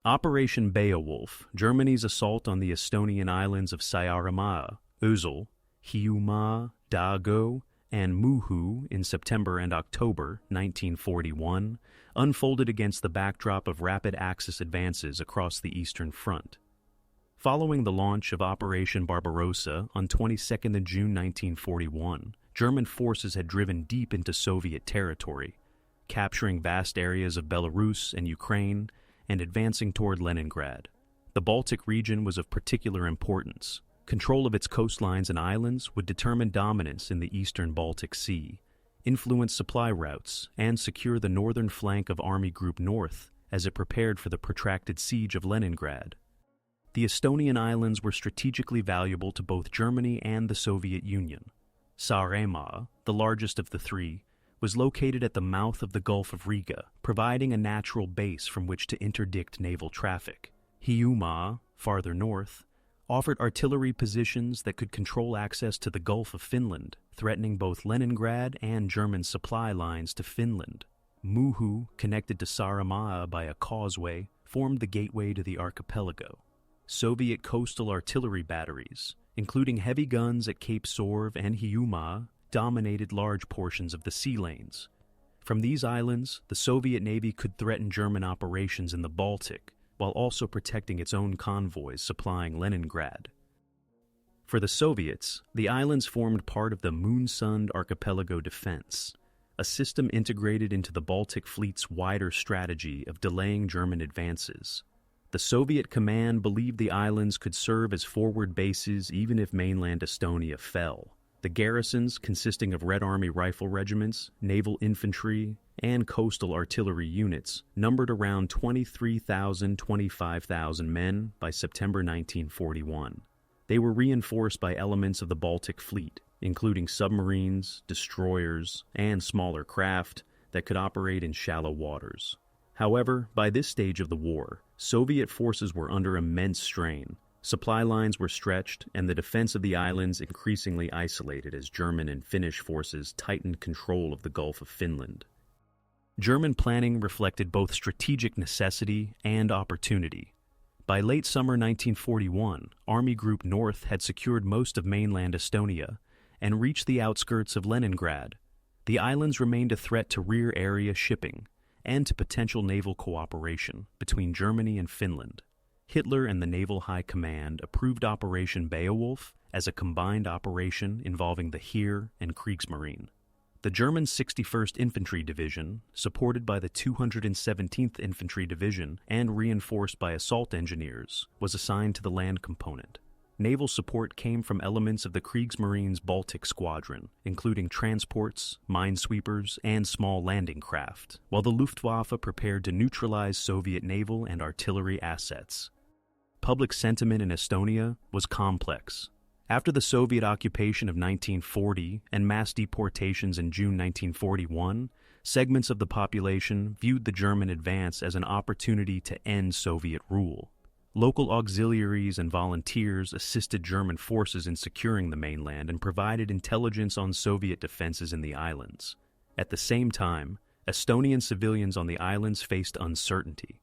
Operation Beowulf, Germany's assault on the Estonian islands of Saaremaa, Ösel, Hiiumaa, Daago, and Muhu in September and October 1941, unfolded against the backdrop of rapid Axis advances across the Eastern Front. Following the launch of Operation Barbarossa on 22nd of June 1941, German forces had driven deep into Soviet territory, capturing vast areas of Belarus and Ukraine and advancing toward Leningrad. The Baltic region was of particular importance. Control of its coastlines and islands would determine dominance in the eastern Baltic Sea, influence supply routes, and secure the northern flank of Army Group North as it prepared for the protracted siege of Leningrad. The Estonian islands were strategically valuable to both Germany and the Soviet Union. Saaremaa, the largest of the three, was located at the mouth of the Gulf of Riga, providing a natural base from which to interdict naval traffic. Hiiumaa, farther north, offered artillery positions that could control access to the Gulf of Finland, threatening both Leningrad and German supply lines to Finland. Muhu, connected to Saaremaa by a causeway, formed the gateway to the archipelago. Soviet coastal artillery batteries, including heavy guns at Cape Sorve and Hiiumaa, dominated large portions of the sea lanes. From these islands, the Soviet Navy could threaten German operations in the Baltic, while also protecting its own convoys supplying Leningrad. For the Soviets, the islands formed part of the Moonsund Archipelago Defense, a system integrated into the Baltic Fleet's wider strategy of delaying German advances. The Soviet command believed the islands could serve as forward bases even if mainland Estonia fell. The garrisons, consisting of Red Army rifle regiments, naval infantry, and coastal artillery units, numbered around 23,000–25,000 men by September 1941. They were reinforced by elements of the Baltic Fleet, including submarines, destroyers, and smaller craft that could operate in shallow waters. However, by this stage of the war, Soviet forces were under immense strain. Supply lines were stretched, and the defense of the islands increasingly isolated as German and Finnish forces tightened control of the Gulf of Finland. German planning reflected both strategic necessity and opportunity. By late summer 1941, Army Group North had secured most of mainland Estonia and reached the outskirts of Leningrad. The islands remained a threat to rear-area shipping and to potential naval cooperation between Germany and Finland. Hitler and the Naval High Command approved Operation Beowulf as a combined operation involving the Heer and Kriegsmarine. The German 61st Infantry Division, supported by the 217th Infantry Division and reinforced by assault engineers, was assigned to the land component. Naval support came from elements of the Kriegsmarine's Baltic Squadron, including transports, minesweepers, and small landing craft, while the Luftwaffe prepared to neutralize Soviet naval and artillery assets. Public sentiment in Estonia was complex. After the Soviet occupation of 1940 and mass deportations in June 1941, segments of the population viewed the German advance as an opportunity to end Soviet rule. Local auxiliaries and volunteers assisted German forces in securing the mainland and provided intelligence on Soviet defenses in the islands. At the same time, Estonian civilians on the islands faced uncertainty.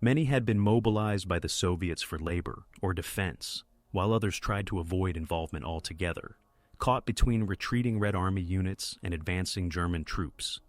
Many had been mobilized by the Soviets for labor or defense, while others tried to avoid involvement altogether, caught between retreating Red Army units and advancing German troops.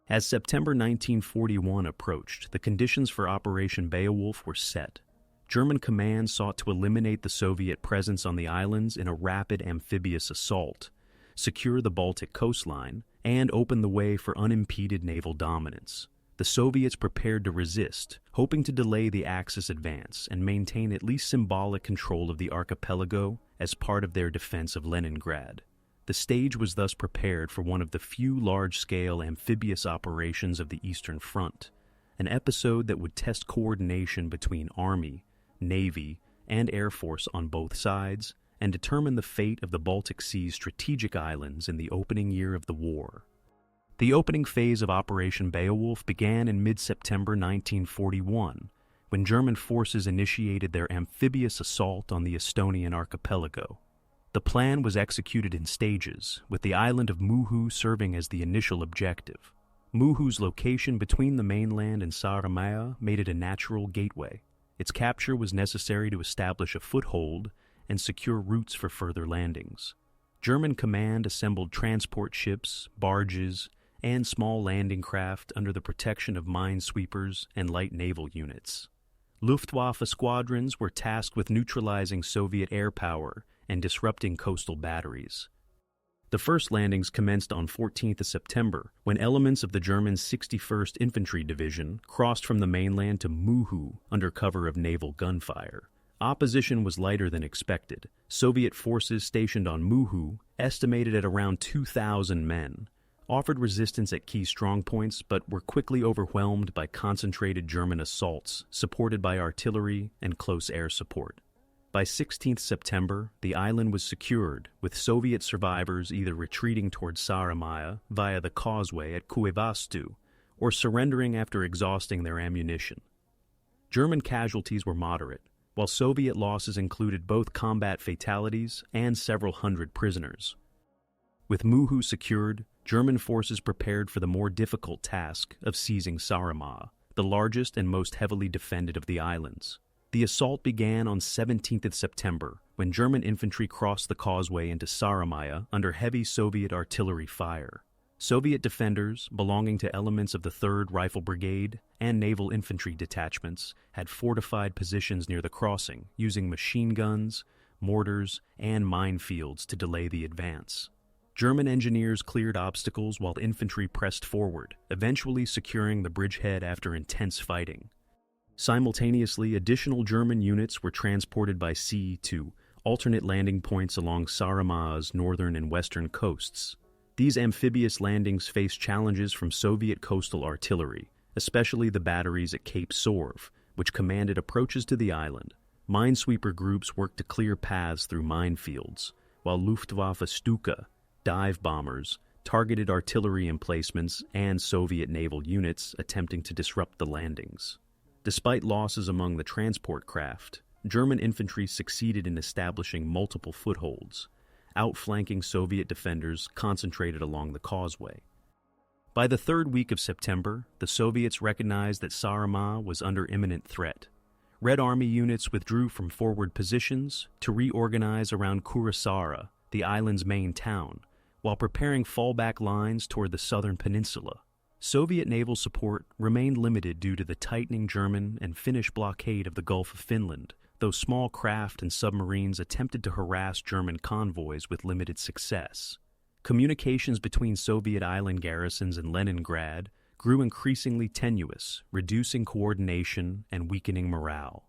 As September 1941 approached, the conditions for Operation Beowulf were set. German command sought to eliminate the Soviet presence on the islands in a rapid amphibious assault, secure the Baltic coastline, and open the way for unimpeded naval dominance. The Soviets prepared to resist, hoping to delay the Axis advance and maintain at least symbolic control of the archipelago as part of their defense of Leningrad. The stage was thus prepared for one of the few large-scale amphibious operations of the Eastern Front, an episode that would test coordination between Army, Navy, and Air Force on both sides, and determine the fate of the Baltic Sea's strategic islands in the opening year of the war. The opening phase of Operation Beowulf began in mid-September 1941, when German forces initiated their amphibious assault on the Estonian archipelago. The plan was executed in stages, with the island of Muhu serving as the initial objective. Muhu's location between the mainland and Saaremaa made it a natural gateway. Its capture was necessary to establish a foothold and secure routes for further landings. German command assembled transport ships, barges, and small landing craft under the protection of minesweepers and light naval units. Luftwaffe squadrons were tasked with neutralizing Soviet air power and disrupting coastal batteries. The first landings commenced on 14th of September, when elements of the German 61st Infantry Division crossed from the mainland to Muhu under cover of naval gunfire. Opposition was lighter than expected. Soviet forces stationed on Muhu, estimated at around 2,000 men, offered resistance at key strongpoints but were quickly overwhelmed by concentrated German assaults supported by artillery and close air support. By 16th September, the island was secured, with Soviet survivors either retreating towards Saaremaa via the causeway at Kuivastu or surrendering after exhausting their ammunition. German casualties were moderate, while Soviet losses included both combat fatalities and several hundred prisoners. With Muhu secured, German forces prepared for the more difficult task of seizing Saaremaa, the largest and most heavily defended of the islands. The assault began on 17th of September, when German infantry crossed the causeway into Saaremaa under heavy Soviet artillery fire. Soviet defenders, belonging to elements of the 3rd Rifle Brigade and naval infantry detachments, had fortified positions near the crossing, using machine guns, mortars, and minefields to delay the advance. German engineers cleared obstacles while infantry pressed forward, eventually securing the bridgehead after intense fighting. Simultaneously, additional German units were transported by sea to alternate landing points along Saaremaa's northern and western coasts. These amphibious landings faced challenges from Soviet coastal artillery, especially the batteries at Cape Sorve, which commanded approaches to the island. Minesweeper groups worked to clear paths through minefields, while Luftwaffe Stuka, dive bombers, targeted artillery emplacements and Soviet naval units attempting to disrupt the landings. Despite losses among the transport craft, German infantry succeeded in establishing multiple footholds, outflanking Soviet defenders concentrated along the causeway. By the 3rd week of September, the Soviets recognized that Saaremaa was under imminent threat. Red Army units withdrew from forward positions to reorganize around Kuressaare, the island's main town, while preparing fallback lines toward the southern peninsula. Soviet naval support remained limited due to the tightening German and Finnish blockade of the Gulf of Finland, though small craft and submarines attempted to harass German convoys with limited success. Communications between Soviet island garrisons in Leningrad grew increasingly tenuous, reducing coordination and weakening morale.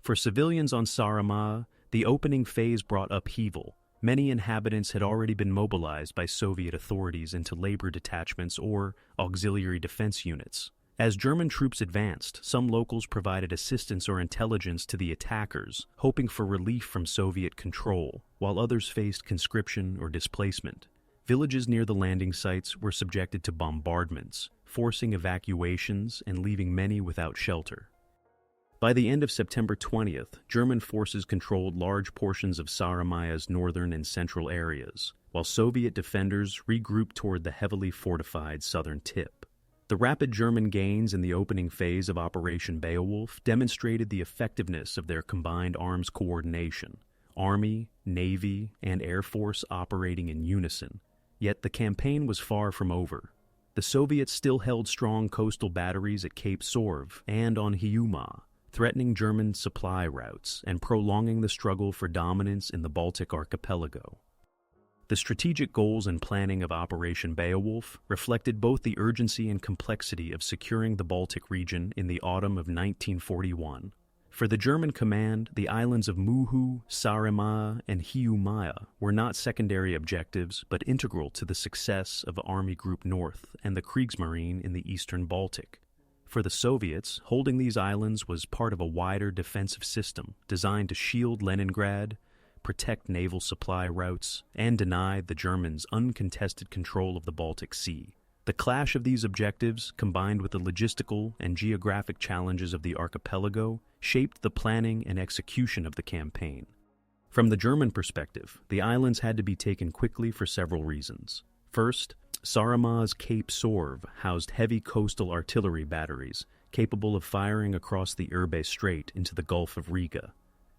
For civilians on Saaremaa, the opening phase brought upheaval. Many inhabitants had already been mobilized by Soviet authorities into labor detachments or auxiliary defense units. As German troops advanced, some locals provided assistance or intelligence to the attackers, hoping for relief from Soviet control, while others faced conscription or displacement. Villages near the landing sites were subjected to bombardments, forcing evacuations and leaving many without shelter. By the end of September 20th, German forces controlled large portions of Saaremaa's northern and central areas, while Soviet defenders regrouped toward the heavily fortified southern tip. The rapid German gains in the opening phase of Operation Beowulf demonstrated the effectiveness of their combined arms coordination, Army, Navy, and Air Force operating in unison. Yet the campaign was far from over. The Soviets still held strong coastal batteries at Cape Sorve and on Hiiumaa, threatening German supply routes and prolonging the struggle for dominance in the Baltic archipelago. The strategic goals and planning of Operation Beowulf reflected both the urgency and complexity of securing the Baltic region in the autumn of 1941. For the German command, the islands of Muhu, Saaremaa, and Hiiumaa were not secondary objectives but integral to the success of Army Group North and the Kriegsmarine in the eastern Baltic. For the Soviets, holding these islands was part of a wider defensive system designed to shield Leningrad, protect naval supply routes, and deny the Germans uncontested control of the Baltic Sea. The clash of these objectives, combined with the logistical and geographic challenges of the archipelago, shaped the planning and execution of the campaign. From the German perspective, the islands had to be taken quickly for several reasons. First, Saaremaa's Cape Sorve housed heavy coastal artillery batteries capable of firing across the Elbe Strait into the Gulf of Riga.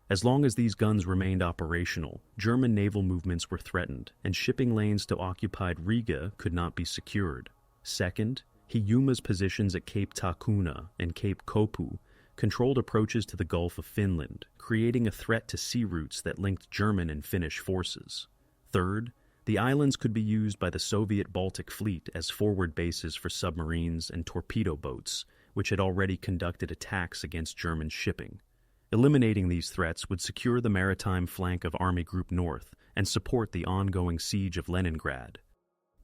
As long as these guns remained operational, German naval movements were threatened, and shipping lanes to occupied Riga could not be secured. Second, Hiiuma's positions at Cape Takuna and Cape Kopu controlled approaches to the Gulf of Finland, creating a threat to sea routes that linked German and Finnish forces. Third, the islands could be used by the Soviet Baltic Fleet as forward bases for submarines and torpedo boats, which had already conducted attacks against German shipping. Eliminating these threats would secure the maritime flank of Army Group North and support the ongoing siege of Leningrad.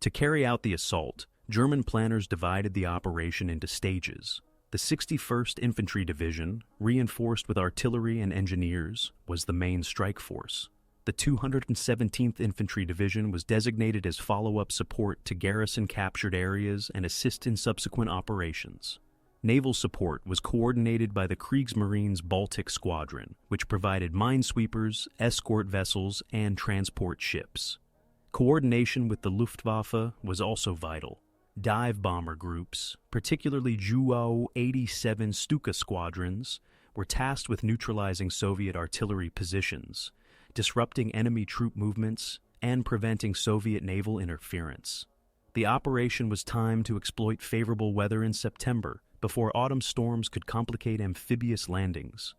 To carry out the assault, German planners divided the operation into stages. The 61st Infantry Division, reinforced with artillery and engineers, was the main strike force. The 217th Infantry Division was designated as follow-up support to garrison captured areas and assist in subsequent operations. Naval support was coordinated by the Kriegsmarine's Baltic Squadron, which provided minesweepers, escort vessels, and transport ships. Coordination with the Luftwaffe was also vital. Dive bomber groups, particularly Juo 87 Stuka squadrons, were tasked with neutralizing Soviet artillery positions, disrupting enemy troop movements, and preventing Soviet naval interference. The operation was timed to exploit favorable weather in September, before autumn storms could complicate amphibious landings.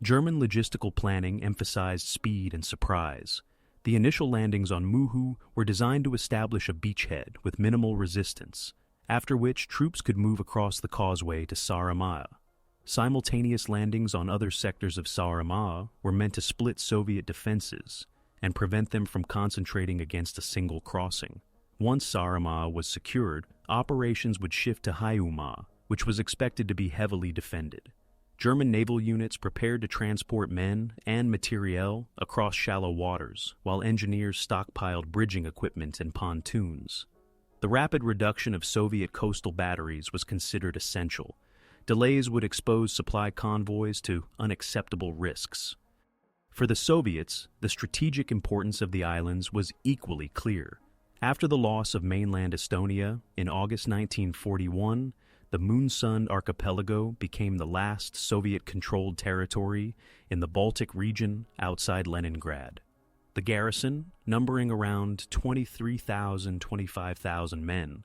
German logistical planning emphasized speed and surprise. The initial landings on Muhu were designed to establish a beachhead with minimal resistance, after which troops could move across the causeway to Saaremaa. Simultaneous landings on other sectors of Saaremaa were meant to split Soviet defenses and prevent them from concentrating against a single crossing. Once Saaremaa was secured, operations would shift to Hiiumaa, which was expected to be heavily defended. German naval units prepared to transport men and materiel across shallow waters, while engineers stockpiled bridging equipment and pontoons. The rapid reduction of Soviet coastal batteries was considered essential. Delays would expose supply convoys to unacceptable risks. For the Soviets, the strategic importance of the islands was equally clear. After the loss of mainland Estonia in August 1941, the Moonsund Archipelago became the last Soviet-controlled territory in the Baltic region outside Leningrad. The garrison, numbering around 23,000–25,000 men,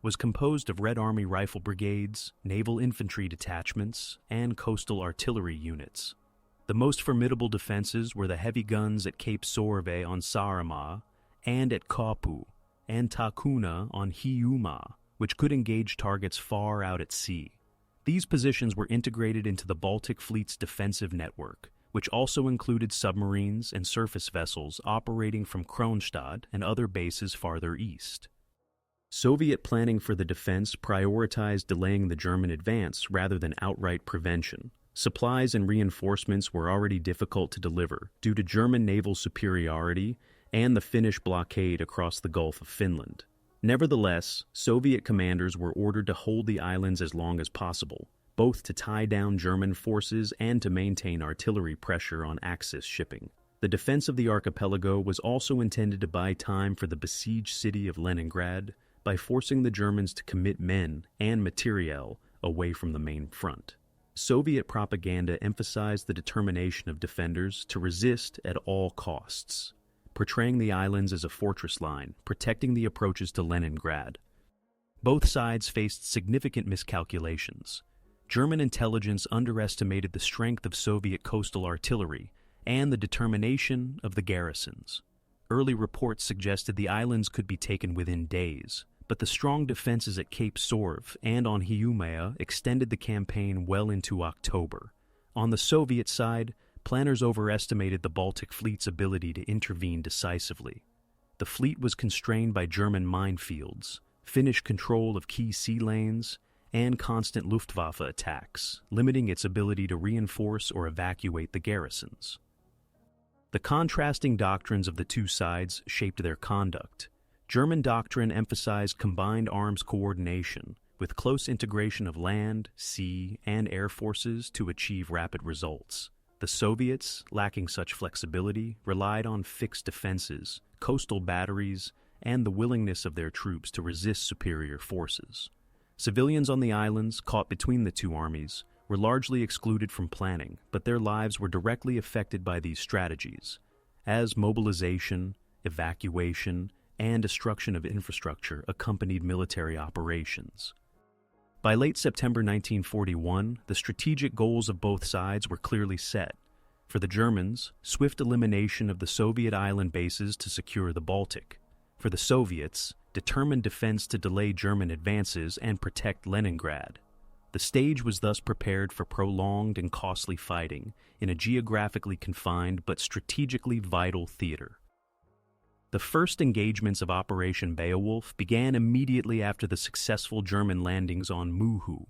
was composed of Red Army rifle brigades, naval infantry detachments, and coastal artillery units. The most formidable defenses were the heavy guns at Cape Sorve on Saaremaa and at Kopu, and Takuna on Hiiumaa, which could engage targets far out at sea. These positions were integrated into the Baltic Fleet's defensive network, which also included submarines and surface vessels operating from Kronstadt and other bases farther east. Soviet planning for the defense prioritized delaying the German advance rather than outright prevention. Supplies and reinforcements were already difficult to deliver due to German naval superiority and the Finnish blockade across the Gulf of Finland. Nevertheless, Soviet commanders were ordered to hold the islands as long as possible, both to tie down German forces and to maintain artillery pressure on Axis shipping. The defense of the archipelago was also intended to buy time for the besieged city of Leningrad by forcing the Germans to commit men and materiel away from the main front. Soviet propaganda emphasized the determination of defenders to resist at all costs, portraying the islands as a fortress line, protecting the approaches to Leningrad. Both sides faced significant miscalculations. German intelligence underestimated the strength of Soviet coastal artillery and the determination of the garrisons. Early reports suggested the islands could be taken within days, but the strong defenses at Cape Sorve and on Hiiumaa extended the campaign well into October. On the Soviet side, planners overestimated the Baltic Fleet's ability to intervene decisively. The fleet was constrained by German minefields, Finnish control of key sea lanes, and constant Luftwaffe attacks, limiting its ability to reinforce or evacuate the garrisons. The contrasting doctrines of the two sides shaped their conduct. German doctrine emphasized combined arms coordination, with close integration of land, sea, and air forces to achieve rapid results. The Soviets, lacking such flexibility, relied on fixed defenses, coastal batteries, and the willingness of their troops to resist superior forces. Civilians on the islands, caught between the two armies, were largely excluded from planning, but their lives were directly affected by these strategies, as mobilization, evacuation, and destruction of infrastructure accompanied military operations. By late September 1941, the strategic goals of both sides were clearly set. For the Germans, swift elimination of the Soviet island bases to secure the Baltic. For the Soviets, determined defense to delay German advances and protect Leningrad. The stage was thus prepared for prolonged and costly fighting in a geographically confined but strategically vital theater. The first engagements of Operation Beowulf began immediately after the successful German landings on Muhu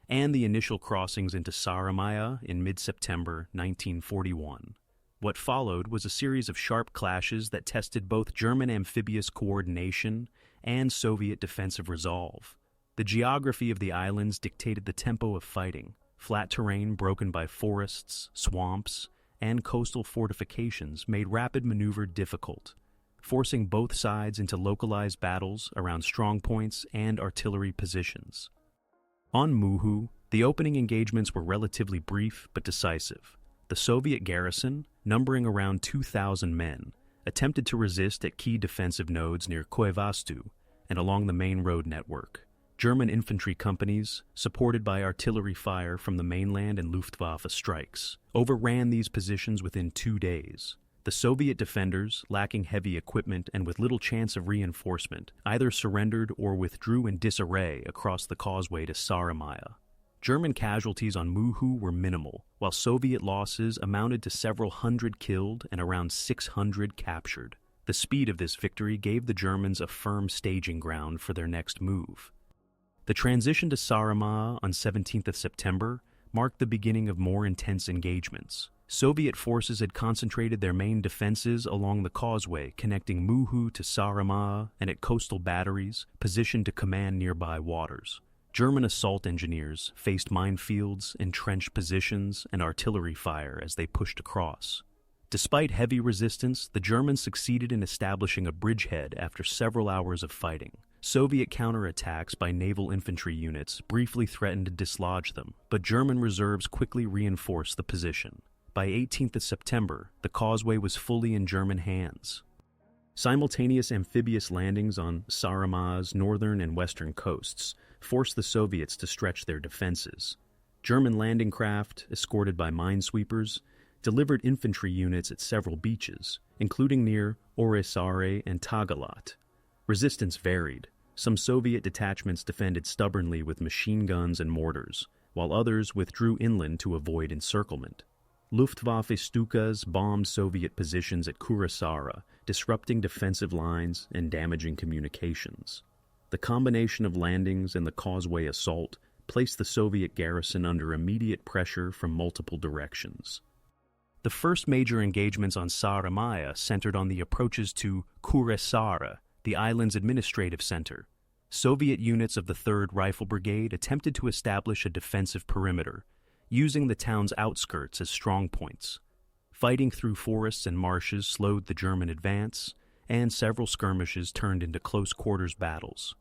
and the initial crossings into Saaremaa in mid-September 1941. What followed was a series of sharp clashes that tested both German amphibious coordination and Soviet defensive resolve. The geography of the islands dictated the tempo of fighting, flat terrain broken by forests, swamps, and coastal fortifications made rapid maneuver difficult, forcing both sides into localized battles around strongpoints and artillery positions. On Muhu, the opening engagements were relatively brief but decisive. The Soviet garrison, numbering around 2,000 men, attempted to resist at key defensive nodes near Koivastu and along the main road network. German infantry companies, supported by artillery fire from the mainland and Luftwaffe strikes, overran these positions within 2 days. The Soviet defenders, lacking heavy equipment and with little chance of reinforcement, either surrendered or withdrew in disarray across the causeway to Saaremaa. German casualties on Muhu were minimal, while Soviet losses amounted to several hundred killed and around 600 captured. The speed of this victory gave the Germans a firm staging ground for their next move. The transition to Saaremaa on 17th of September marked the beginning of more intense engagements. Soviet forces had concentrated their main defenses along the causeway connecting Muhu to Saaremaa and at coastal batteries positioned to command nearby waters. German assault engineers faced minefields, entrenched positions, and artillery fire as they pushed across. Despite heavy resistance, the Germans succeeded in establishing a bridgehead after several hours of fighting. Soviet counterattacks by naval infantry units briefly threatened to dislodge them, but German reserves quickly reinforced the position. By 18th of September, the causeway was fully in German hands. Simultaneous amphibious landings on Saaremaa's northern and western coasts forced the Soviets to stretch their defenses. German landing craft, escorted by minesweepers, delivered infantry units at several beaches, including near Orisare and Tagalat. Resistance varied. Some Soviet detachments defended stubbornly with machine guns and mortars, while others withdrew inland to avoid encirclement. Luftwaffe Stukas bombed Soviet positions at Kuressaare, disrupting defensive lines and damaging communications. The combination of landings and the causeway assault placed the Soviet garrison under immediate pressure from multiple directions. The first major engagements on Saaremaa centered on the approaches to Kuressaare, the island's administrative center. Soviet units of the 3rd Rifle Brigade attempted to establish a defensive perimeter, using the town's outskirts as strong points. Fighting through forests and marshes slowed the German advance, and several skirmishes turned into close-quarters battles.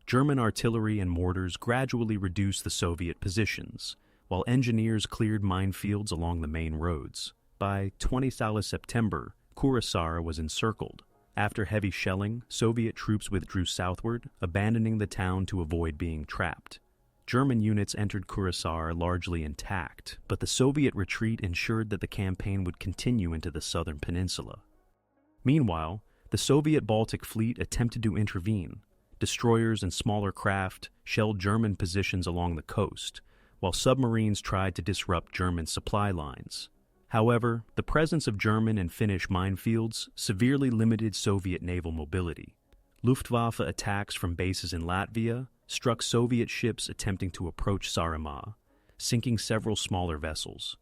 German artillery and mortars gradually reduced the Soviet positions, while engineers cleared minefields along the main roads. By 20th September, Kuressaare was encircled. After heavy shelling, Soviet troops withdrew southward, abandoning the town to avoid being trapped. German units entered Kuressaare largely intact, but the Soviet retreat ensured that the campaign would continue into the southern peninsula. Meanwhile, the Soviet Baltic fleet attempted to intervene. Destroyers and smaller craft shelled German positions along the coast, while submarines tried to disrupt German supply lines. However, the presence of German and Finnish minefields severely limited Soviet naval mobility. Luftwaffe attacks from bases in Latvia struck Soviet ships attempting to approach Saaremaa, sinking several smaller vessels.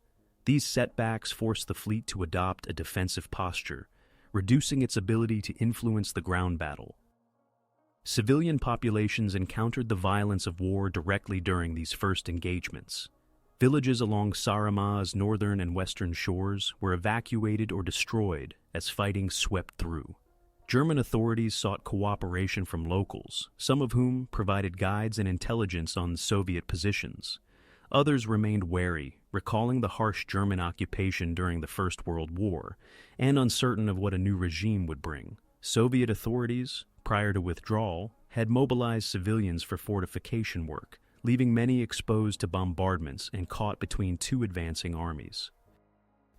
These setbacks forced the fleet to adopt a defensive posture, reducing its ability to influence the ground battle. Civilian populations encountered the violence of war directly during these first engagements. Villages along Saaremaa's northern and western shores were evacuated or destroyed as fighting swept through. German authorities sought cooperation from locals, some of whom provided guides and intelligence on Soviet positions. Others remained wary, recalling the harsh German occupation during the First World War, and uncertain of what a new regime would bring. Soviet authorities, prior to withdrawal, had mobilized civilians for fortification work, leaving many exposed to bombardments and caught between two advancing armies.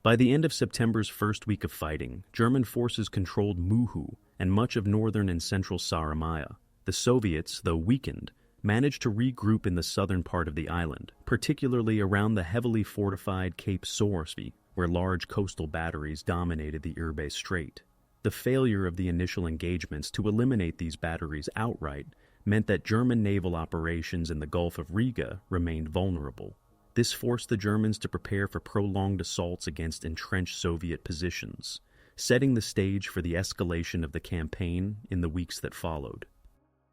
By the end of September's first week of fighting, German forces controlled Muhu and much of northern and central Saaremaa. The Soviets, though weakened, managed to regroup in the southern part of the island, particularly around the heavily fortified Cape Sorve, where large coastal batteries dominated the Irbe Strait. The failure of the initial engagements to eliminate these batteries outright meant that German naval operations in the Gulf of Riga remained vulnerable. This forced the Germans to prepare for prolonged assaults against entrenched Soviet positions, setting the stage for the escalation of the campaign in the weeks that followed.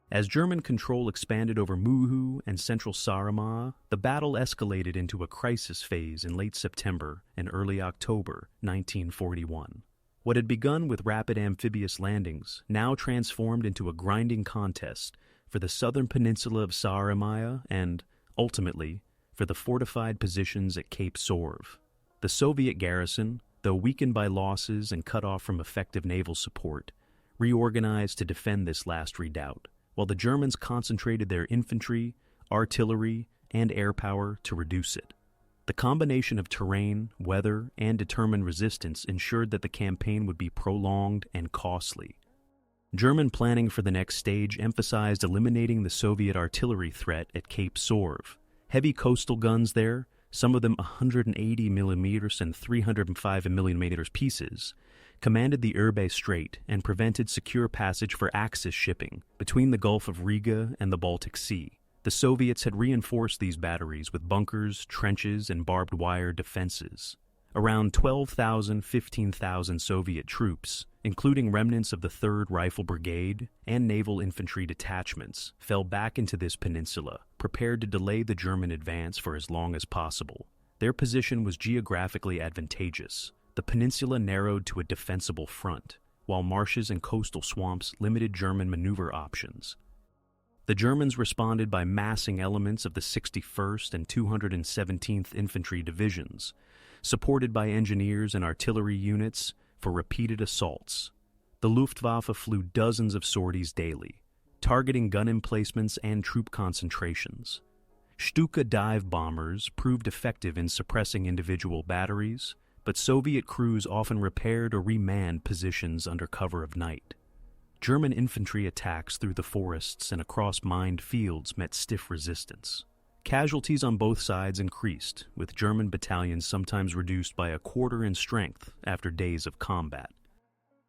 As German control expanded over Muhu and central Saaremaa, the battle escalated into a crisis phase in late September and early October 1941. What had begun with rapid amphibious landings now transformed into a grinding contest for the southern peninsula of Saaremaa and, ultimately, for the fortified positions at Cape Sorve. The Soviet garrison, though weakened by losses and cut off from effective naval support, reorganized to defend this last redoubt, while the Germans concentrated their infantry, artillery, and air power to reduce it. The combination of terrain, weather, and determined resistance ensured that the campaign would be prolonged and costly. German planning for the next stage emphasized eliminating the Soviet artillery threat at Cape Sorve. Heavy coastal guns there, some of them 180 mm and 305 mm pieces, commanded the Irbe Strait and prevented secure passage for Axis shipping between the Gulf of Riga and the Baltic Sea. The Soviets had reinforced these batteries with bunkers, trenches, and barbed wire defenses. Around 15,000 Soviet troops, including remnants of the 3rd Rifle Brigade and naval infantry detachments, fell back into this peninsula, prepared to delay the German advance for as long as possible. Their position was geographically advantageous. The peninsula narrowed to a defensible front, while marshes and coastal swamps limited German maneuver options. The Germans responded by massing elements of the 61st and 217th Infantry Divisions, supported by engineers and artillery units, for repeated assaults. The Luftwaffe flew dozens of sorties daily, targeting gun emplacements and troop concentrations. Stuka dive bombers proved effective in suppressing individual batteries, but Soviet crews often repaired or remanned positions under cover of night. German infantry attacks through the forests and across mined fields met stiff resistance. Casualties on both sides increased, with German battalions sometimes reduced by a quarter in strength after days of combat.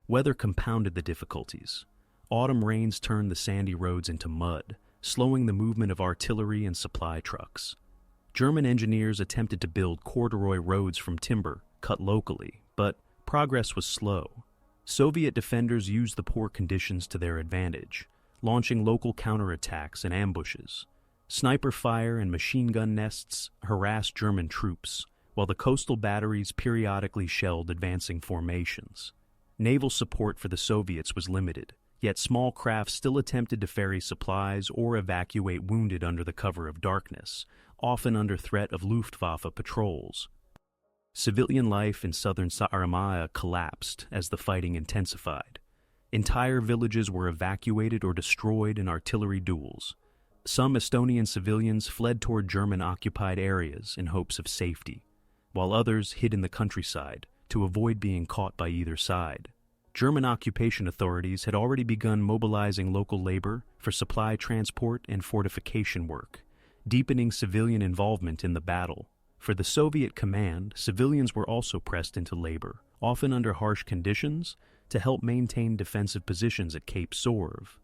Weather compounded the difficulties. Autumn rains turned the sandy roads into mud, slowing the movement of artillery and supply trucks. German engineers attempted to build corduroy roads from timber, cut locally, but progress was slow. Soviet defenders used the poor conditions to their advantage, launching local counterattacks and ambushes. Sniper fire and machine gun nests harassed German troops, while the coastal batteries periodically shelled advancing formations. Naval support for the Soviets was limited, yet small craft still attempted to ferry supplies or evacuate wounded under the cover of darkness, often under threat of Luftwaffe patrols. Civilian life in southern Saaremaa collapsed as the fighting intensified. Entire villages were evacuated or destroyed in artillery duels. Some Estonian civilians fled toward German-occupied areas in hopes of safety, while others hid in the countryside to avoid being caught by either side. German occupation authorities had already begun mobilizing local labor for supply transport and fortification work, deepening civilian involvement in the battle. For the Soviet command, civilians were also pressed into labor, often under harsh conditions, to help maintain defensive positions at Cape Sorve.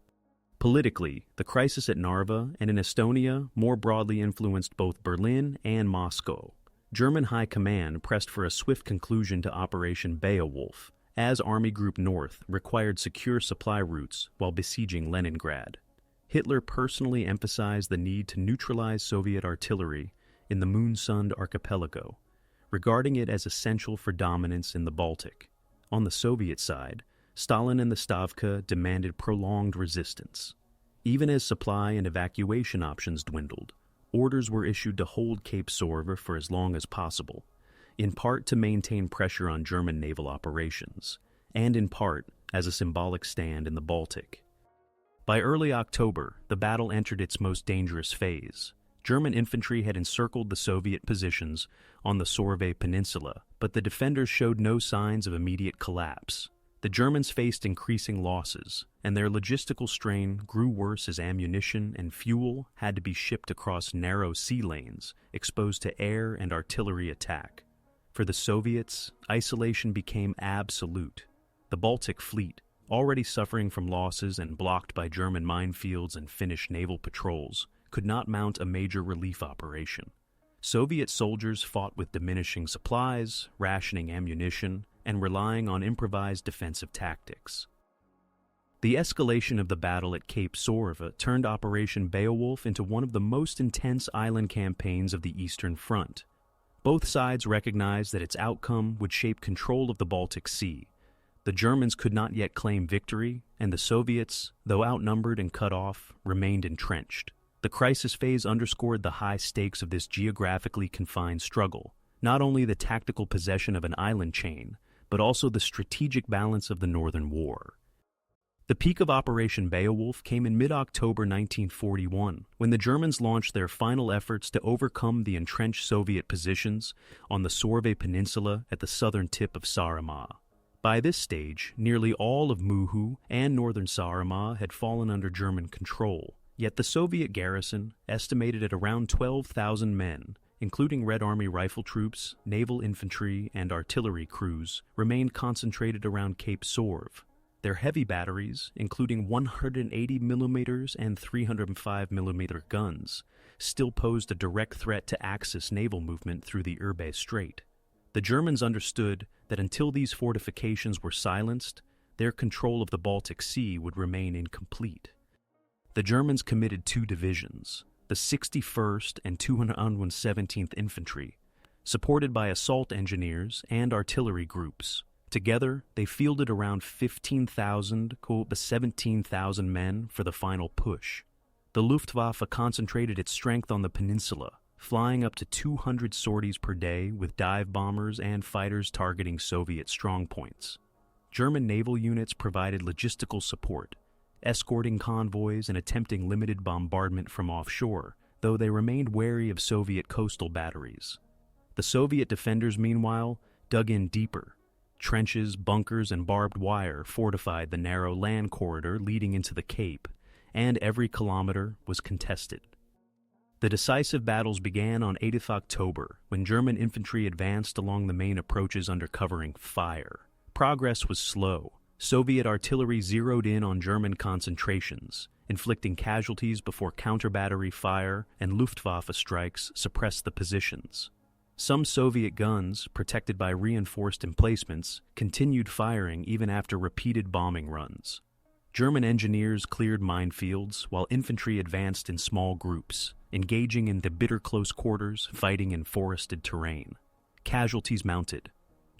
Politically, the crisis at Narva and in Estonia more broadly influenced both Berlin and Moscow. German High Command pressed for a swift conclusion to Operation Beowulf, as Army Group North required secure supply routes while besieging Leningrad. Hitler personally emphasized the need to neutralize Soviet artillery in the Moon-Sund archipelago, regarding it as essential for dominance in the Baltic. On the Soviet side, Stalin and the Stavka demanded prolonged resistance. Even as supply and evacuation options dwindled, orders were issued to hold Cape Sorve for as long as possible, in part to maintain pressure on German naval operations, and in part as a symbolic stand in the Baltic. By early October, the battle entered its most dangerous phase. German infantry had encircled the Soviet positions on the Sorve Peninsula, but the defenders showed no signs of immediate collapse. The Germans faced increasing losses, and their logistical strain grew worse as ammunition and fuel had to be shipped across narrow sea lanes, exposed to air and artillery attack. For the Soviets, isolation became absolute. The Baltic Fleet, already suffering from losses and blocked by German minefields and Finnish naval patrols, could not mount a major relief operation. Soviet soldiers fought with diminishing supplies, rationing ammunition, and relying on improvised defensive tactics. The escalation of the battle at Cape Sorve turned Operation Beowulf into one of the most intense island campaigns of the Eastern Front. Both sides recognized that its outcome would shape control of the Baltic Sea. The Germans could not yet claim victory, and the Soviets, though outnumbered and cut off, remained entrenched. The crisis phase underscored the high stakes of this geographically confined struggle, not only the tactical possession of an island chain, but also the strategic balance of the Northern War. The peak of Operation Beowulf came in mid-October 1941, when the Germans launched their final efforts to overcome the entrenched Soviet positions on the Sorve Peninsula at the southern tip of Saaremaa. By this stage, nearly all of Muhu and northern Saaremaa had fallen under German control, yet the Soviet garrison, estimated at around 12,000 men, including Red Army rifle troops, naval infantry, and artillery crews, remained concentrated around Cape Sorve. Their heavy batteries, including 180mm and 305mm guns, still posed a direct threat to Axis naval movement through the Irbe Strait. The Germans understood that until these fortifications were silenced, their control of the Baltic Sea would remain incomplete. The Germans committed two divisions, the 61st and 217th Infantry, supported by assault engineers and artillery groups. Together, they fielded around 15,000 to 17,000 men for the final push. The Luftwaffe concentrated its strength on the peninsula, flying up to 200 sorties per day with dive bombers and fighters targeting Soviet strongpoints. German naval units provided logistical support, escorting convoys and attempting limited bombardment from offshore, though they remained wary of Soviet coastal batteries. The Soviet defenders, meanwhile, dug in deeper. Trenches, bunkers, and barbed wire fortified the narrow land corridor leading into the Cape, and every kilometer was contested. The decisive battles began on 8th October, when German infantry advanced along the main approaches under covering fire. Progress was slow. Soviet artillery zeroed in on German concentrations, inflicting casualties before counter-battery fire and Luftwaffe strikes suppressed the positions. Some Soviet guns, protected by reinforced emplacements, continued firing even after repeated bombing runs. German engineers cleared minefields while infantry advanced in small groups, engaging in the bitter close quarters, fighting in forested terrain. Casualties mounted.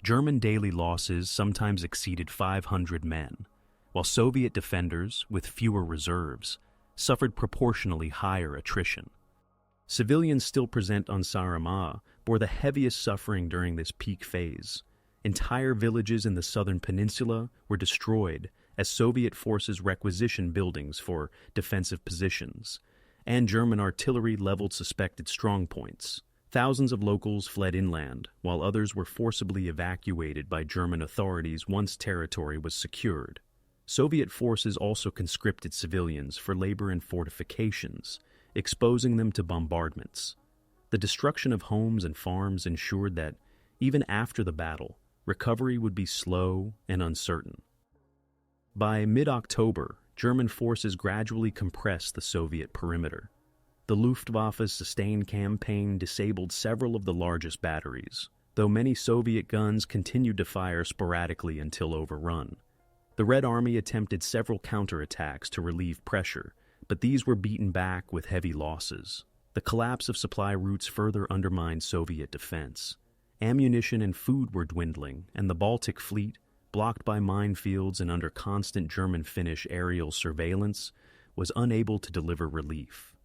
German daily losses sometimes exceeded 500 men, while Soviet defenders, with fewer reserves, suffered proportionally higher attrition. Civilians still present on Saaremaa bore the heaviest suffering during this peak phase. Entire villages in the southern peninsula were destroyed as Soviet forces requisitioned buildings for defensive positions, and German artillery leveled suspected strongpoints. Thousands of locals fled inland, while others were forcibly evacuated by German authorities once territory was secured. Soviet forces also conscripted civilians for labor in fortifications, exposing them to bombardments. The destruction of homes and farms ensured that, even after the battle, recovery would be slow and uncertain. By mid-October, German forces gradually compressed the Soviet perimeter. The Luftwaffe's sustained campaign disabled several of the largest batteries, though many Soviet guns continued to fire sporadically until overrun. The Red Army attempted several counterattacks to relieve pressure, but these were beaten back with heavy losses. The collapse of supply routes further undermined Soviet defense. Ammunition and food were dwindling, and the Baltic Fleet, blocked by minefields and under constant German-Finnish aerial surveillance, was unable to deliver relief.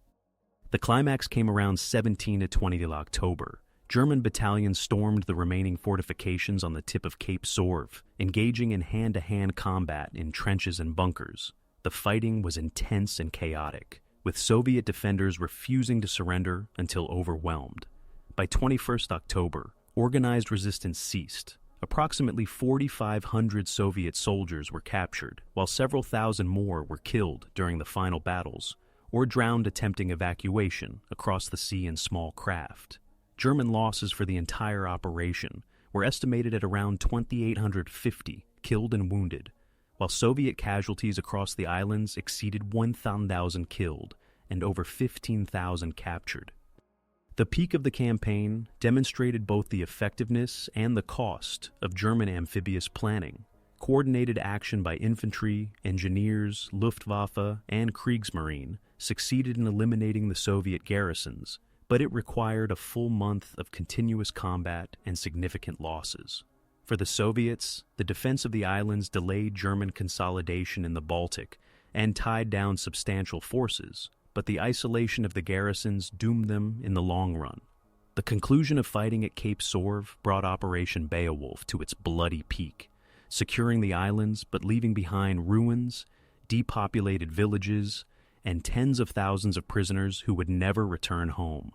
The climax came around 17 to 20 October. German battalions stormed the remaining fortifications on the tip of Cape Sorve, engaging in hand-to-hand combat in trenches and bunkers. The fighting was intense and chaotic, with Soviet defenders refusing to surrender until overwhelmed. By 21st October, organized resistance ceased. Approximately 4,500 Soviet soldiers were captured, while several thousand more were killed during the final battles, or drowned attempting evacuation across the sea in small craft. German losses for the entire operation were estimated at around 2,850 killed and wounded, while Soviet casualties across the islands exceeded 1,000 killed and over 15,000 captured. The peak of the campaign demonstrated both the effectiveness and the cost of German amphibious planning. Coordinated action by infantry, engineers, Luftwaffe, and Kriegsmarine succeeded in eliminating the Soviet garrisons, but it required a full month of continuous combat and significant losses. For the Soviets, the defense of the islands delayed German consolidation in the Baltic and tied down substantial forces, but the isolation of the garrisons doomed them in the long run. The conclusion of fighting at Cape Sorve brought Operation Beowulf to its bloody peak, securing the islands but leaving behind ruins, depopulated villages, and tens of thousands of prisoners who would never return home.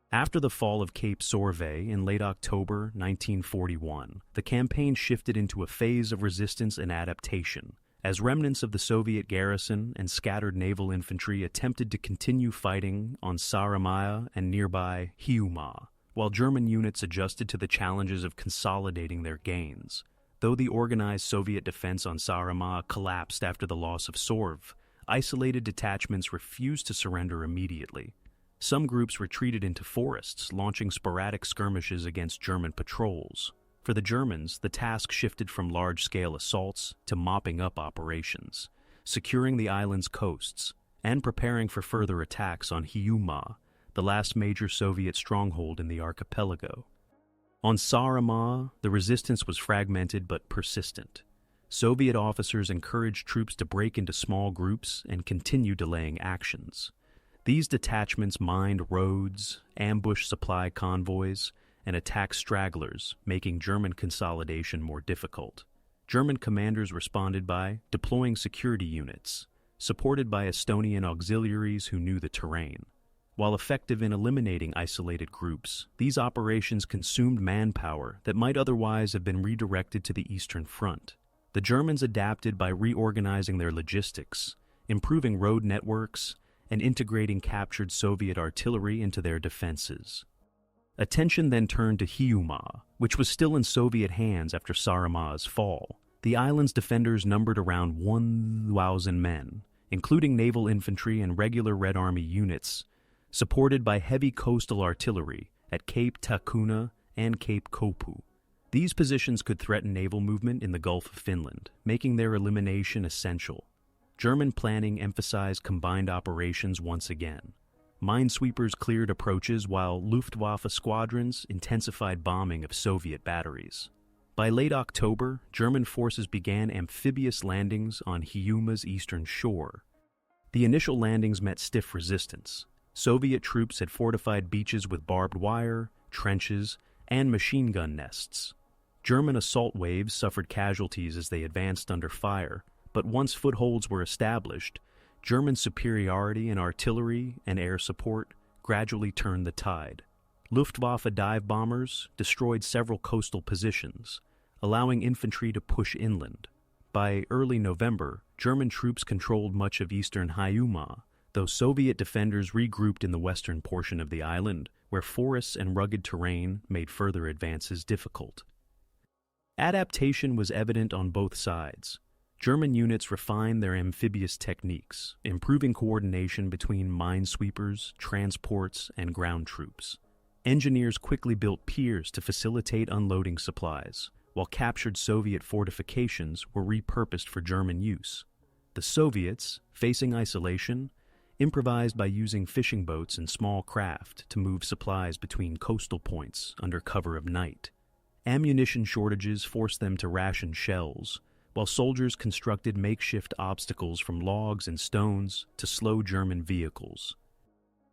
After the fall of Cape Sorve in late October 1941, the campaign shifted into a phase of resistance and adaptation, as remnants of the Soviet garrison and scattered naval infantry attempted to continue fighting on Saaremaa and nearby Hiiumaa, while German units adjusted to the challenges of consolidating their gains. Though the organized Soviet defense on Saaremaa collapsed after the loss of Sorve, isolated detachments refused to surrender immediately. Some groups retreated into forests, launching sporadic skirmishes against German patrols. For the Germans, the task shifted from large-scale assaults to mopping up operations, securing the island's coasts, and preparing for further attacks on Hiiumaa, the last major Soviet stronghold in the archipelago. On Saaremaa, the resistance was fragmented but persistent. Soviet officers encouraged troops to break into small groups and continue delaying actions. These detachments mined roads, ambushed supply convoys, and attacked stragglers, making German consolidation more difficult. German commanders responded by deploying security units, supported by Estonian auxiliaries who knew the terrain. While effective in eliminating isolated groups, these operations consumed manpower that might otherwise have been redirected to the Eastern Front. The Germans adapted by reorganizing their logistics, improving road networks, and integrating captured Soviet artillery into their defenses. Attention then turned to Hiiumaa, which was still in Soviet hands after Saaremaa's fall. The island's defenders numbered around 1,000 men, including naval infantry and regular Red Army units, supported by heavy coastal artillery at Cape Takuna and Cape Kopu. These positions could threaten naval movement in the Gulf of Finland, making their elimination essential. German planning emphasized combined operations once again. Minesweepers cleared approaches while Luftwaffe squadrons intensified bombing of Soviet batteries. By late October, German forces began amphibious landings on Hiiumaa's eastern shore. The initial landings met stiff resistance. Soviet troops had fortified beaches with barbed wire, trenches, and machine gun nests. German assault waves suffered casualties as they advanced under fire, but once footholds were established, German superiority in artillery and air support gradually turned the tide. Luftwaffe dive bombers destroyed several coastal positions, allowing infantry to push inland. By early November, German troops controlled much of eastern Hiiumaa, though Soviet defenders regrouped in the western portion of the island, where forests and rugged terrain made further advances difficult. Adaptation was evident on both sides. German units refined their amphibious techniques, improving coordination between minesweepers, transports, and ground troops. Engineers quickly built piers to facilitate unloading supplies, while captured Soviet fortifications were repurposed for German use. The Soviets, facing isolation, improvised by using fishing boats and small craft to move supplies between coastal points under cover of night. Ammunition shortages forced them to ration shells, while soldiers constructed makeshift obstacles from logs and stones to slow German vehicles.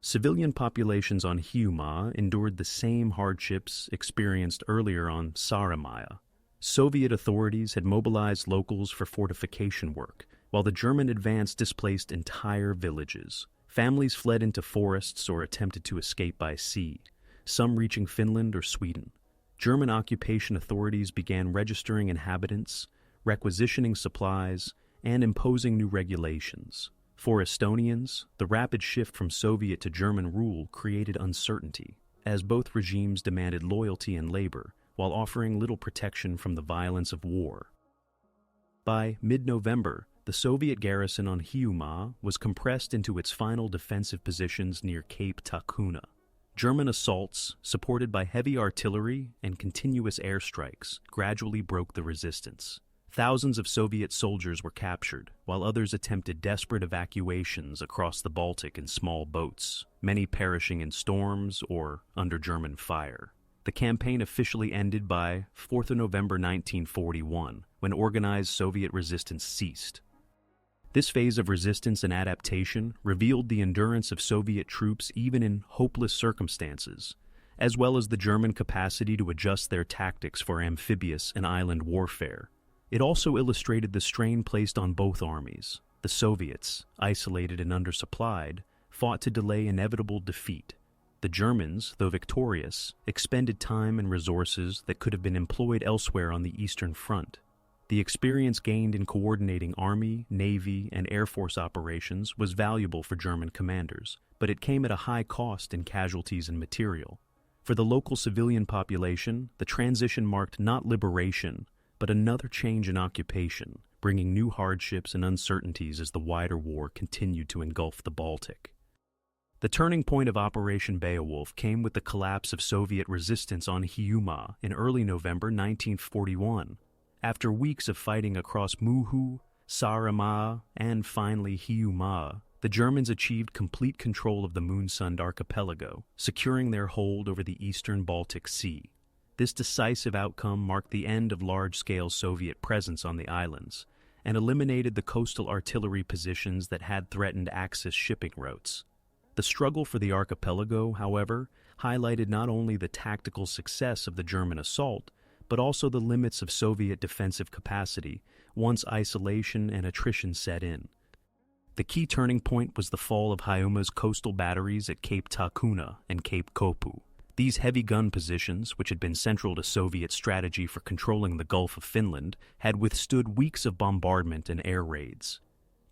Civilian populations on Hiiumaa endured the same hardships experienced earlier on Saaremaa. Soviet authorities had mobilized locals for fortification work, while the German advance displaced entire villages. Families fled into forests or attempted to escape by sea, some reaching Finland or Sweden. German occupation authorities began registering inhabitants, requisitioning supplies, and imposing new regulations. For Estonians, the rapid shift from Soviet to German rule created uncertainty, as both regimes demanded loyalty and labor, while offering little protection from the violence of war. By mid-November, the Soviet garrison on Hiiumaa was compressed into its final defensive positions near Cape Takuna. German assaults, supported by heavy artillery and continuous airstrikes, gradually broke the resistance. Thousands of Soviet soldiers were captured, while others attempted desperate evacuations across the Baltic in small boats, many perishing in storms or under German fire. The campaign officially ended by 4th of November 1941, when organized Soviet resistance ceased. This phase of resistance and adaptation revealed the endurance of Soviet troops even in hopeless circumstances, as well as the German capacity to adjust their tactics for amphibious and island warfare. It also illustrated the strain placed on both armies. The Soviets, isolated and undersupplied, fought to delay inevitable defeat. The Germans, though victorious, expended time and resources that could have been employed elsewhere on the Eastern Front. The experience gained in coordinating Army, Navy, and Air Force operations was valuable for German commanders, but it came at a high cost in casualties and material. For the local civilian population, the transition marked not liberation, but another change in occupation, bringing new hardships and uncertainties as the wider war continued to engulf the Baltic. The turning point of Operation Beowulf came with the collapse of Soviet resistance on Hiiumaa in early November 1941. After weeks of fighting across Muhu, Saaremaa, and finally Hiiumaa, the Germans achieved complete control of the Moonsund archipelago, securing their hold over the eastern Baltic Sea. This decisive outcome marked the end of large-scale Soviet presence on the islands and eliminated the coastal artillery positions that had threatened Axis shipping routes. The struggle for the archipelago, however, highlighted not only the tactical success of the German assault, but also the limits of Soviet defensive capacity once isolation and attrition set in. The key turning point was the fall of Hiiumaa's coastal batteries at Cape Takuna and Cape Kopu. These heavy gun positions, which had been central to Soviet strategy for controlling the Gulf of Finland, had withstood weeks of bombardment and air raids.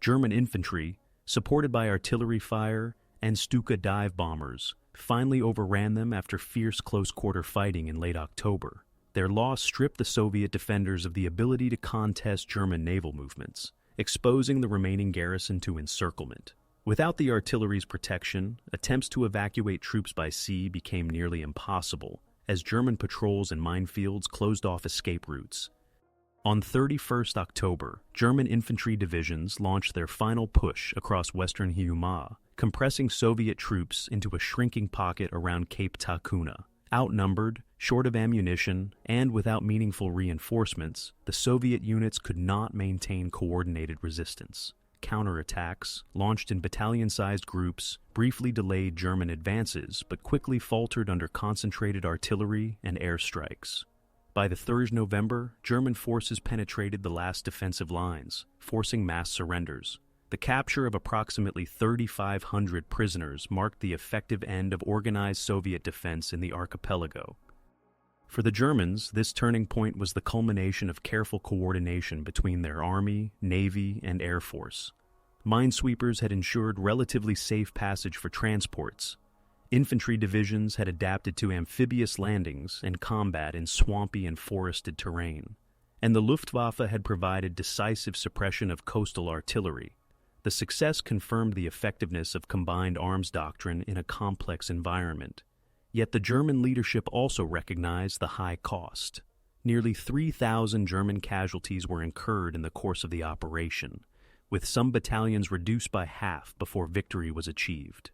German infantry, supported by artillery fire and Stuka dive bombers, finally overran them after fierce close-quarter fighting in late October. Their loss stripped the Soviet defenders of the ability to contest German naval movements, exposing the remaining garrison to encirclement. Without the artillery's protection, attempts to evacuate troops by sea became nearly impossible, as German patrols and minefields closed off escape routes. On 31st October, German infantry divisions launched their final push across western Hiiumaa, compressing Soviet troops into a shrinking pocket around Cape Takuna. Outnumbered, short of ammunition, and without meaningful reinforcements, the Soviet units could not maintain coordinated resistance. Counterattacks, launched in battalion-sized groups, briefly delayed German advances but quickly faltered under concentrated artillery and airstrikes. By the 3rd of November, German forces penetrated the last defensive lines, forcing mass surrenders. The capture of approximately 3,500 prisoners marked the effective end of organized Soviet defense in the archipelago. For the Germans, this turning point was the culmination of careful coordination between their army, navy, and air force. Minesweepers had ensured relatively safe passage for transports. Infantry divisions had adapted to amphibious landings and combat in swampy and forested terrain. And the Luftwaffe had provided decisive suppression of coastal artillery. The success confirmed the effectiveness of combined arms doctrine in a complex environment. Yet the German leadership also recognized the high cost. Nearly 3,000 German casualties were incurred in the course of the operation, with some battalions reduced by half before victory was achieved.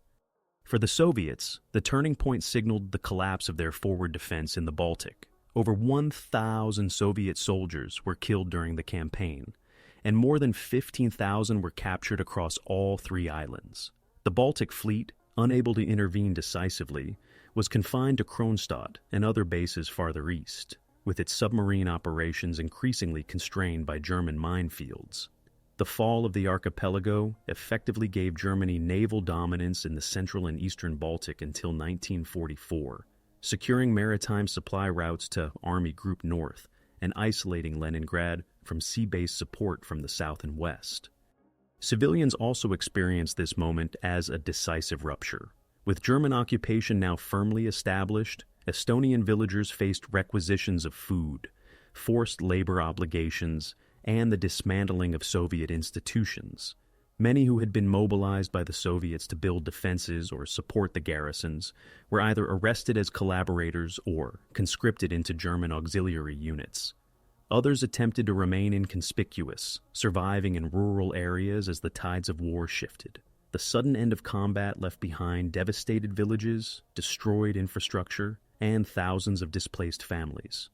For the Soviets, the turning point signaled the collapse of their forward defense in the Baltic. Over 1,000 Soviet soldiers were killed during the campaign, and more than 15,000 were captured across all three islands. The Baltic fleet, unable to intervene decisively, was confined to Kronstadt and other bases farther east, with its submarine operations increasingly constrained by German minefields. The fall of the archipelago effectively gave Germany naval dominance in the central and eastern Baltic until 1944, securing maritime supply routes to Army Group North and isolating Leningrad from sea-based support from the south and west. Civilians also experienced this moment as a decisive rupture. With German occupation now firmly established, Estonian villagers faced requisitions of food, forced labor obligations, and the dismantling of Soviet institutions. Many who had been mobilized by the Soviets to build defenses or support the garrisons were either arrested as collaborators or conscripted into German auxiliary units. Others attempted to remain inconspicuous, surviving in rural areas as the tides of war shifted. The sudden end of combat left behind devastated villages, destroyed infrastructure, and thousands of displaced families.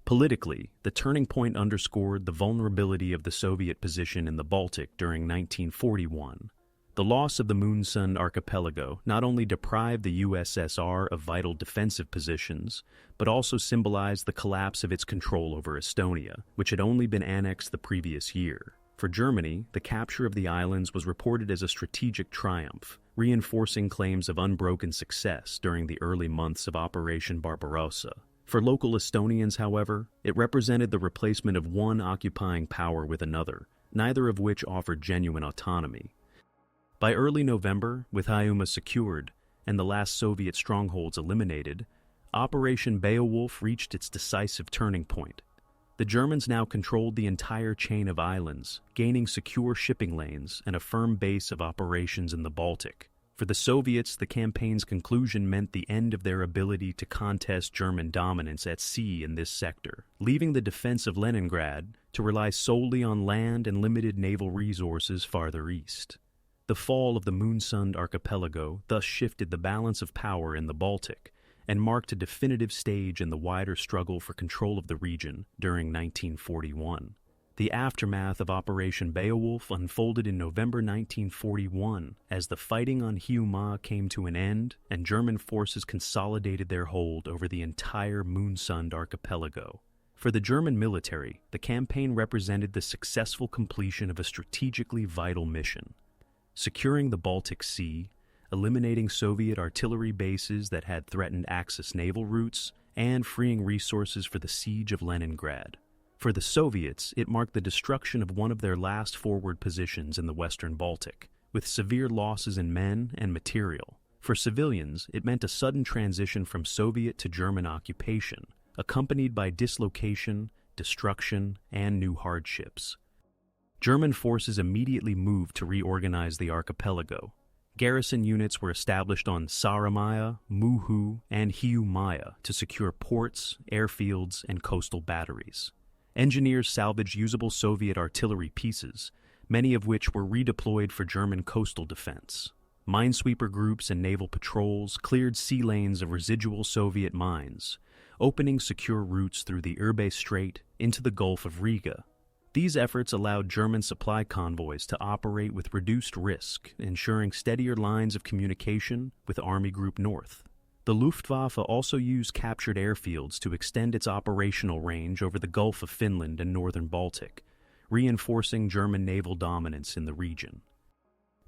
Politically, the turning point underscored the vulnerability of the Soviet position in the Baltic during 1941. The loss of the Moonsund archipelago not only deprived the USSR of vital defensive positions, but also symbolized the collapse of its control over Estonia, which had only been annexed the previous year. For Germany, the capture of the islands was reported as a strategic triumph, reinforcing claims of unbroken success during the early months of Operation Barbarossa. For local Estonians, however, it represented the replacement of one occupying power with another, neither of which offered genuine autonomy. By early November, with Hiiumaa secured and the last Soviet strongholds eliminated, Operation Beowulf reached its decisive turning point. The Germans now controlled the entire chain of islands, gaining secure shipping lanes and a firm base of operations in the Baltic. For the Soviets, the campaign's conclusion meant the end of their ability to contest German dominance at sea in this sector, leaving the defense of Leningrad to rely solely on land and limited naval resources farther east. The fall of the Moonsund archipelago thus shifted the balance of power in the Baltic and marked a definitive stage in the wider struggle for control of the region during 1941. The aftermath of Operation Beowulf unfolded in November 1941 as the fighting on Hiiumaa came to an end and German forces consolidated their hold over the entire Moonsund archipelago. For the German military, the campaign represented the successful completion of a strategically vital mission: securing the Baltic Sea, eliminating Soviet artillery bases that had threatened Axis naval routes, and freeing resources for the siege of Leningrad. For the Soviets, it marked the destruction of one of their last forward positions in the Western Baltic, with severe losses in men and material. For civilians, it meant a sudden transition from Soviet to German occupation, accompanied by dislocation, destruction, and new hardships. German forces immediately moved to reorganize the archipelago. Garrison units were established on Saaremaa, Muhu, and Hiiumaa to secure ports, airfields, and coastal batteries. Engineers salvaged usable Soviet artillery pieces, many of which were redeployed for German coastal defense. Minesweeper groups and naval patrols cleared sea lanes of residual Soviet mines, opening secure routes through the Ürbe Strait into the Gulf of Riga. These efforts allowed German supply convoys to operate with reduced risk, ensuring steadier lines of communication with Army Group North. The Luftwaffe also used captured airfields to extend its operational range over the Gulf of Finland and northern Baltic, reinforcing German naval dominance in the region.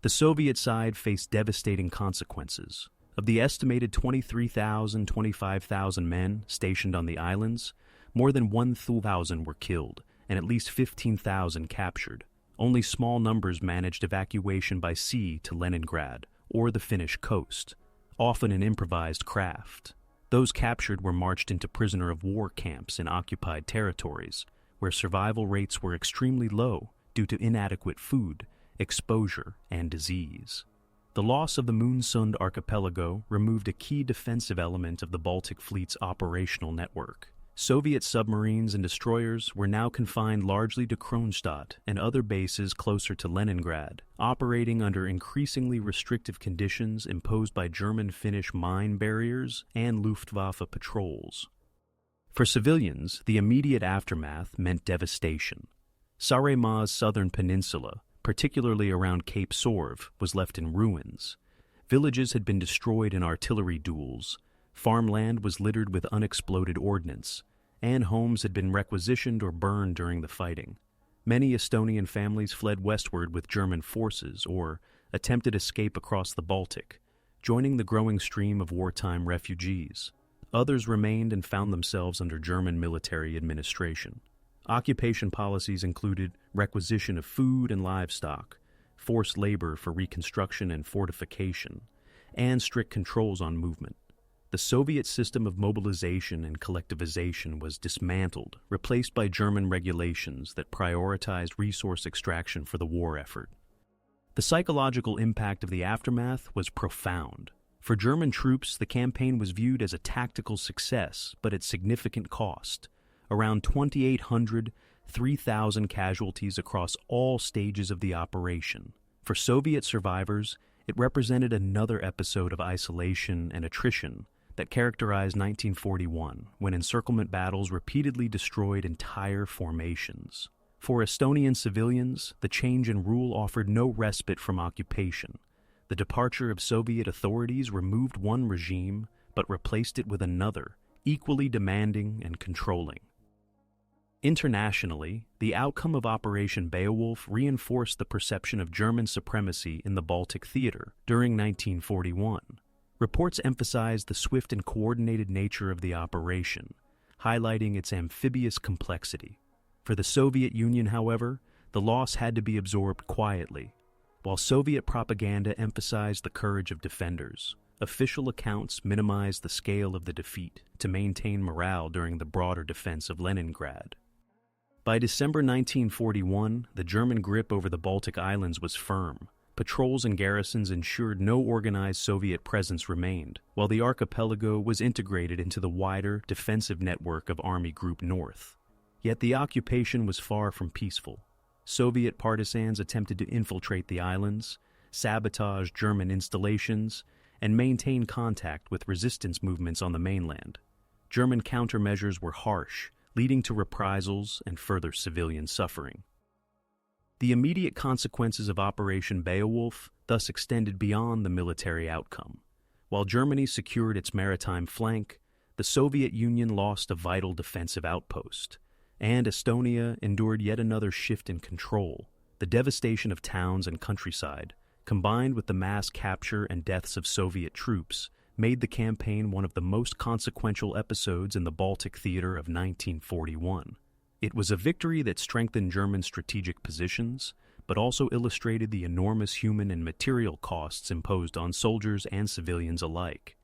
The Soviet side faced devastating consequences. Of the estimated 25,000 men stationed on the islands, more than 1,000 were killed and at least 15,000 captured. Only small numbers managed evacuation by sea to Leningrad or the Finnish coast, often in improvised craft. Those captured were marched into prisoner of war camps in occupied territories, where survival rates were extremely low due to inadequate food, exposure, and disease. The loss of the Moonsund archipelago removed a key defensive element of the Baltic Fleet's operational network. Soviet submarines and destroyers were now confined largely to Kronstadt and other bases closer to Leningrad, operating under increasingly restrictive conditions imposed by German-Finnish mine barriers and Luftwaffe patrols. For civilians, the immediate aftermath meant devastation. Saaremaa's southern peninsula, particularly around Cape Sorve, was left in ruins. Villages had been destroyed in artillery duels, farmland was littered with unexploded ordnance, and homes had been requisitioned or burned during the fighting. Many Estonian families fled westward with German forces or attempted escape across the Baltic, joining the growing stream of wartime refugees. Others remained and found themselves under German military administration. Occupation policies included requisition of food and livestock, forced labor for reconstruction and fortification, and strict controls on movement. The Soviet system of mobilization and collectivization was dismantled, replaced by German regulations that prioritized resource extraction for the war effort. The psychological impact of the aftermath was profound. For German troops, the campaign was viewed as a tactical success, but at significant cost. Around 2,800, 3,000 casualties across all stages of the operation. For Soviet survivors, it represented another episode of isolation and attrition that characterized 1941, when encirclement battles repeatedly destroyed entire formations. For Estonian civilians, the change in rule offered no respite from occupation. The departure of Soviet authorities removed one regime, but replaced it with another, equally demanding and controlling. Internationally, the outcome of Operation Beowulf reinforced the perception of German supremacy in the Baltic theater during 1941. Reports emphasized the swift and coordinated nature of the operation, highlighting its amphibious complexity. For the Soviet Union, however, the loss had to be absorbed quietly. While Soviet propaganda emphasized the courage of defenders, official accounts minimized the scale of the defeat to maintain morale during the broader defense of Leningrad. By December 1941, the German grip over the Baltic Islands was firm. Patrols and garrisons ensured no organized Soviet presence remained, while the archipelago was integrated into the wider, defensive network of Army Group North. Yet the occupation was far from peaceful. Soviet partisans attempted to infiltrate the islands, sabotage German installations, and maintain contact with resistance movements on the mainland. German countermeasures were harsh, leading to reprisals and further civilian suffering. The immediate consequences of Operation Beowulf thus extended beyond the military outcome. While Germany secured its maritime flank, the Soviet Union lost a vital defensive outpost, and Estonia endured yet another shift in control. The devastation of towns and countryside, combined with the mass capture and deaths of Soviet troops, made the campaign one of the most consequential episodes in the Baltic theater of 1941. It was a victory that strengthened German strategic positions, but also illustrated the enormous human and material costs imposed on soldiers and civilians alike.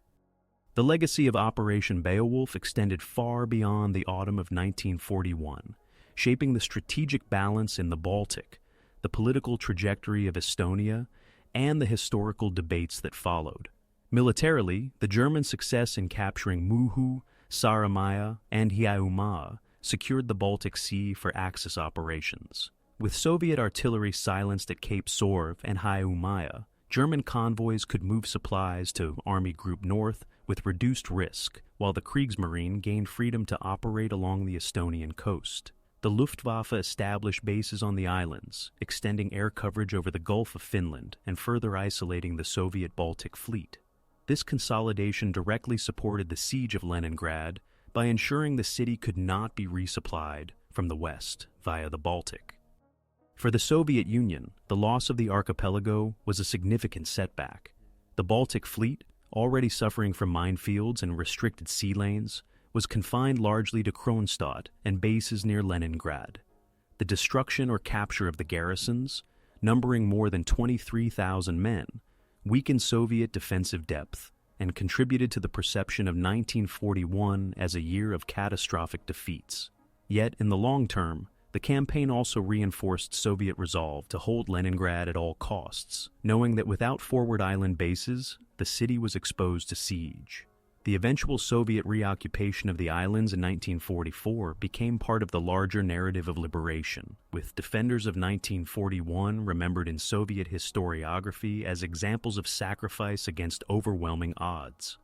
The legacy of Operation Beowulf extended far beyond the autumn of 1941, shaping the strategic balance in the Baltic, the political trajectory of Estonia, and the historical debates that followed. Militarily, the German success in capturing Muhu, Saaremaa, and Hiiumaa secured the Baltic Sea for Axis operations. With Soviet artillery silenced at Cape Sorve and Hiiumaa, German convoys could move supplies to Army Group North with reduced risk, while the Kriegsmarine gained freedom to operate along the Estonian coast. The Luftwaffe established bases on the islands, extending air coverage over the Gulf of Finland and further isolating the Soviet Baltic Fleet. This consolidation directly supported the siege of Leningrad by ensuring the city could not be resupplied from the west via the Baltic. For the Soviet Union, the loss of the archipelago was a significant setback. The Baltic Fleet, already suffering from minefields and restricted sea lanes, was confined largely to Kronstadt and bases near Leningrad. The destruction or capture of the garrisons, numbering more than 23,000 men, weakened Soviet defensive depth and contributed to the perception of 1941 as a year of catastrophic defeats. Yet, in the long term, the campaign also reinforced Soviet resolve to hold Leningrad at all costs, knowing that without forward island bases, the city was exposed to siege. The eventual Soviet reoccupation of the islands in 1944 became part of the larger narrative of liberation, with defenders of 1941 remembered in Soviet historiography as examples of sacrifice against overwhelming odds.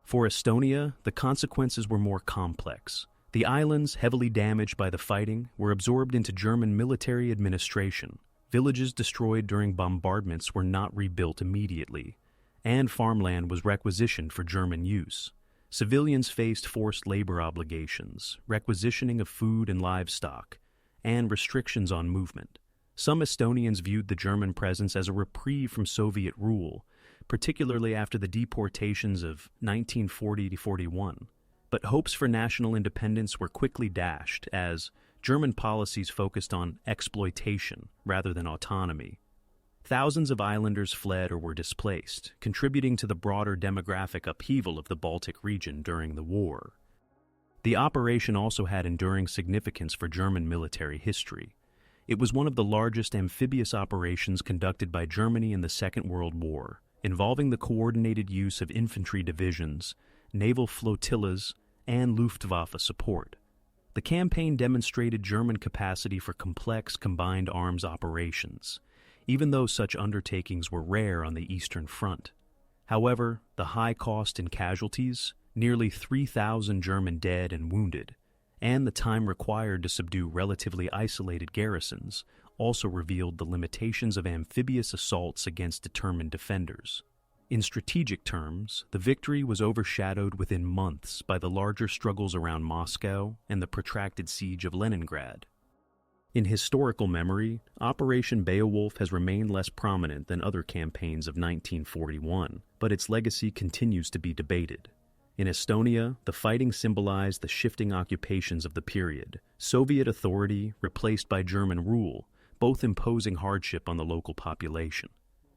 For Estonia, the consequences were more complex. The islands, heavily damaged by the fighting, were absorbed into German military administration. Villages destroyed during bombardments were not rebuilt immediately, and farmland was requisitioned for German use. Civilians faced forced labor obligations, requisitioning of food and livestock, and restrictions on movement. Some Estonians viewed the German presence as a reprieve from Soviet rule, particularly after the deportations of 1940-41. But hopes for national independence were quickly dashed as German policies focused on exploitation rather than autonomy. Thousands of islanders fled or were displaced, contributing to the broader demographic upheaval of the Baltic region during the war. The operation also had enduring significance for German military history. It was one of the largest amphibious operations conducted by Germany in the Second World War, involving the coordinated use of infantry divisions, naval flotillas, and Luftwaffe support. The campaign demonstrated German capacity for complex combined arms operations, even though such undertakings were rare on the Eastern Front. However, the high cost in casualties, nearly 3,000 German dead and wounded, and the time required to subdue relatively isolated garrisons also revealed the limitations of amphibious assaults against determined defenders. In strategic terms, the victory was overshadowed within months by the larger struggles around Moscow and the protracted siege of Leningrad. In historical memory, Operation Beowulf has remained less prominent than other campaigns of 1941, but its legacy continues to be debated. In Estonia, the fighting symbolized the shifting occupations of the period, Soviet authority replaced by German rule, both imposing hardship on the local population.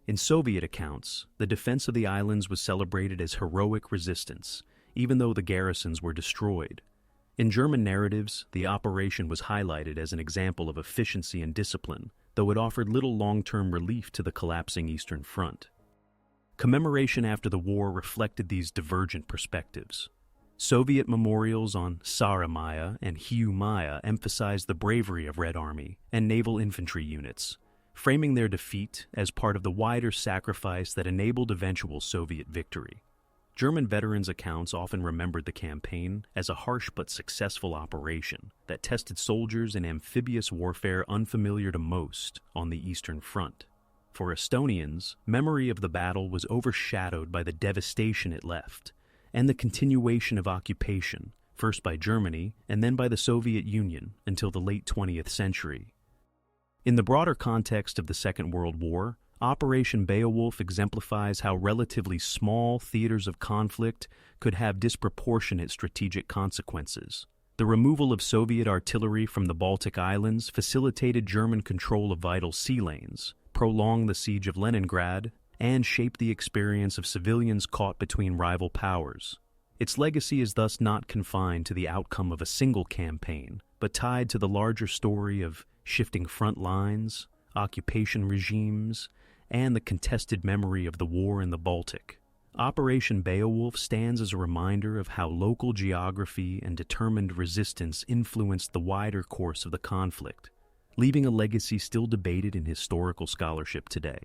In Soviet accounts, the defense of the islands was celebrated as heroic resistance, even though the garrisons were destroyed. In German narratives, the operation was highlighted as an example of efficiency and discipline, though it offered little long-term relief to the collapsing Eastern Front. Commemoration after the war reflected these divergent perspectives. Soviet memorials on Saaremaa and Hiiumaa emphasized the bravery of Red Army and naval infantry units, framing their defeat as part of the wider sacrifice that enabled eventual Soviet victory. German veterans' accounts often remembered the campaign as a harsh but successful operation that tested soldiers in amphibious warfare unfamiliar to most on the Eastern Front. For Estonians, memory of the battle was overshadowed by the devastation it left, and the continuation of occupation, first by Germany and then by the Soviet Union until the late 20th century. In the broader context of the Second World War, Operation Beowulf exemplifies how relatively small theaters of conflict could have disproportionate strategic consequences. The removal of Soviet artillery from the Baltic Islands facilitated German control of vital sea lanes, prolonged the siege of Leningrad, and shaped the experience of civilians caught between rival powers. Its legacy is thus not confined to the outcome of a single campaign, but tied to the larger story of shifting front lines, occupation regimes, and the contested memory of the war in the Baltic. Operation Beowulf stands as a reminder of how local geography and determined resistance influenced the wider course of the conflict, leaving a legacy still debated in historical scholarship today.